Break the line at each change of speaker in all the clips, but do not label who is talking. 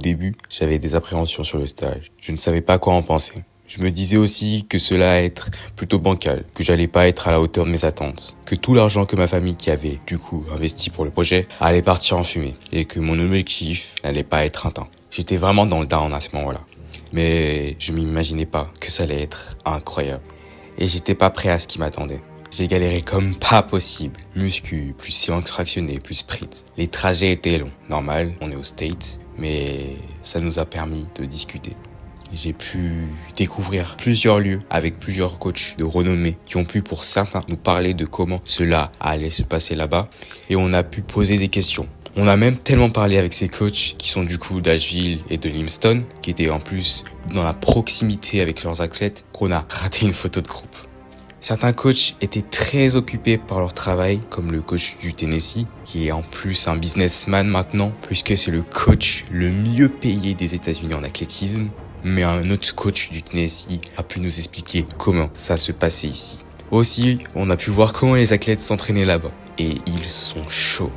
début, j'avais des appréhensions sur le stage. Je ne savais pas quoi en penser. Je me disais aussi que cela allait être plutôt bancal, que j'allais pas être à la hauteur de mes attentes, que tout l'argent que ma famille qui avait, du coup, investi pour le projet, allait partir en fumée, et que mon objectif n'allait pas être atteint. J'étais vraiment dans le down à ce moment-là. Mais je m'imaginais pas que ça allait être incroyable. Et j'étais pas prêt à ce qui m'attendait. J'ai galéré comme pas possible. Muscu, plus séance fractionnée, plus sprint. Les trajets étaient longs. Normal, on est aux States, mais ça nous a permis de discuter. J'ai pu découvrir plusieurs lieux avec plusieurs coachs de renommée qui ont pu pour certains nous parler de comment cela allait se passer là-bas et on a pu poser des questions. On a même tellement parlé avec ces coachs qui sont du coup d'Asheville et de Limestone, qui étaient en plus dans la proximité avec leurs athlètes, qu'on a raté une photo de groupe. Certains coachs étaient très occupés par leur travail, comme le coach du Tennessee, qui est en plus un businessman maintenant, puisque c'est le coach le mieux payé des États-Unis en athlétisme. Mais un autre coach du Tennessee a pu nous expliquer comment ça se passait ici. Aussi, on a pu voir comment les athlètes s'entraînaient là-bas. Et ils sont chauds.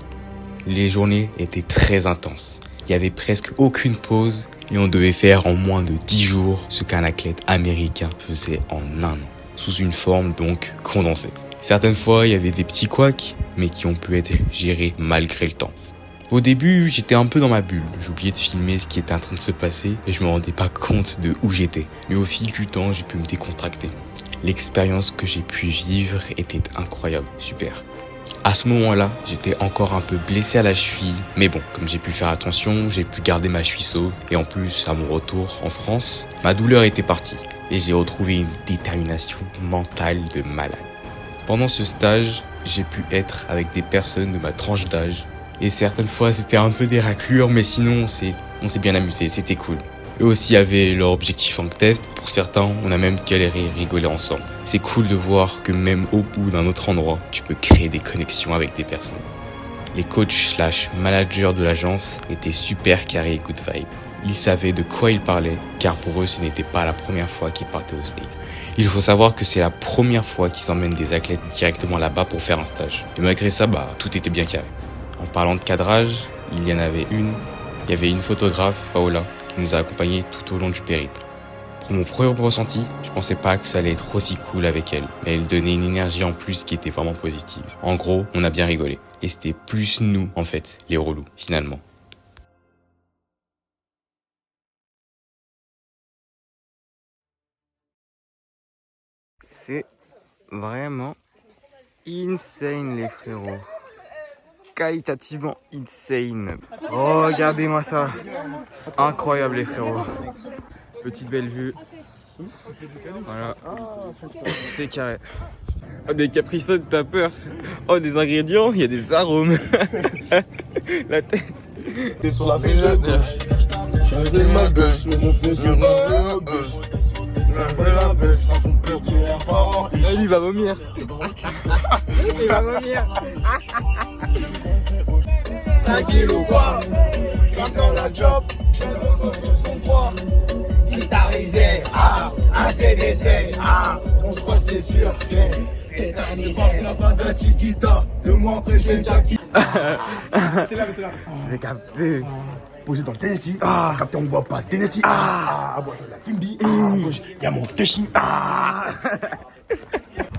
Les journées étaient très intenses. Il y avait presque aucune pause et on devait faire en moins de 10 jours ce qu'un athlète américain faisait en un an. Sous une forme donc condensée. Certaines fois, il y avait des petits couacs, mais qui ont pu être gérés malgré le temps. Au début, j'étais un peu dans ma bulle. J'oubliais de filmer ce qui était en train de se passer et je me rendais pas compte de où j'étais. Mais au fil du temps, j'ai pu me décontracter. L'expérience que j'ai pu vivre était incroyable, super. À ce moment-là, j'étais encore un peu blessé à la cheville. Mais bon, comme j'ai pu faire attention, j'ai pu garder ma cheville sauve. Et en plus, à mon retour en France, ma douleur était partie. Et j'ai retrouvé une détermination mentale de malade. Pendant ce stage, j'ai pu être avec des personnes de ma tranche d'âge. Et certaines fois, c'était un peu des raclures, mais sinon, on s'est bien amusé, c'était cool. Eux aussi avaient leur objectif en tête. Pour certains, on a même galéré et rigolé ensemble. C'est cool de voir que même au bout d'un autre endroit, tu peux créer des connexions avec des personnes. Les coachs / managers de l'agence étaient super carrés et good vibe. Ils savaient de quoi ils parlaient, car pour eux, ce n'était pas la première fois qu'ils partaient aux States. Il faut savoir que c'est la première fois qu'ils emmènent des athlètes directement là-bas pour faire un stage. Et malgré ça, tout était bien carré. En parlant de cadrage, il y avait une photographe, Paola, qui nous a accompagnés tout au long du périple. Pour mon premier ressenti, je pensais pas que ça allait être aussi cool avec elle, mais elle donnait une énergie en plus qui était vraiment positive. En gros, on a bien rigolé. Et c'était plus nous, en fait, les relous, finalement. C'est vraiment insane, les frérots. Qualitativement insane. Oh, regardez-moi ça. Incroyable, les frérots. Petite belle vue. Voilà. C'est carré. Oh, des capriceux, t'as peur. Oh, des ingrédients, il y a des arômes. La tête.
T'es sur la file de gauche. J'ai des ma gauche. Mon pied sur la gauche. Ça fait la baisse. Un compliqué par an.
Il va vomir. Il va vomir.
Tranquille ou quoi? Rentre dans la job. J'ai tous qu'on croit. Guitarisé, ACDC, on se croit c'est sûr, j'ai éternisé. La bande à Chiquita, de montrer j'ai déjà quitté. C'est là.
J'ai capté.
Posé dans le Tennessee, capté on boit pas Tennessee, à boire de la Fimbi, à gauche y'a mon Teshi,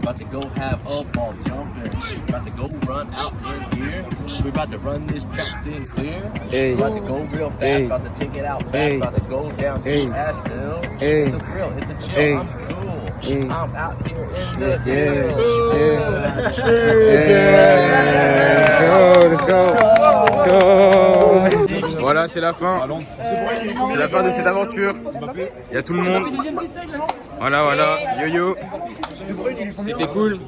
About to go have a ball jumping. About to go run out in here. We're about to run this track thing clear.
Hey.
About to go real fast.
Hey.
About to take it out fast.
Hey.
About to go down
Hey.
to Asheville.
Hey.
It's a thrill. It's a chill.
Hey.
I'm cool.
Hey.
I'm out here in the
Yeah.
field.
Let's go. Voilà, c'est la fin. C'est la fin de cette aventure. Il y a tout le monde. Voilà. Yo-yo. C'était cool.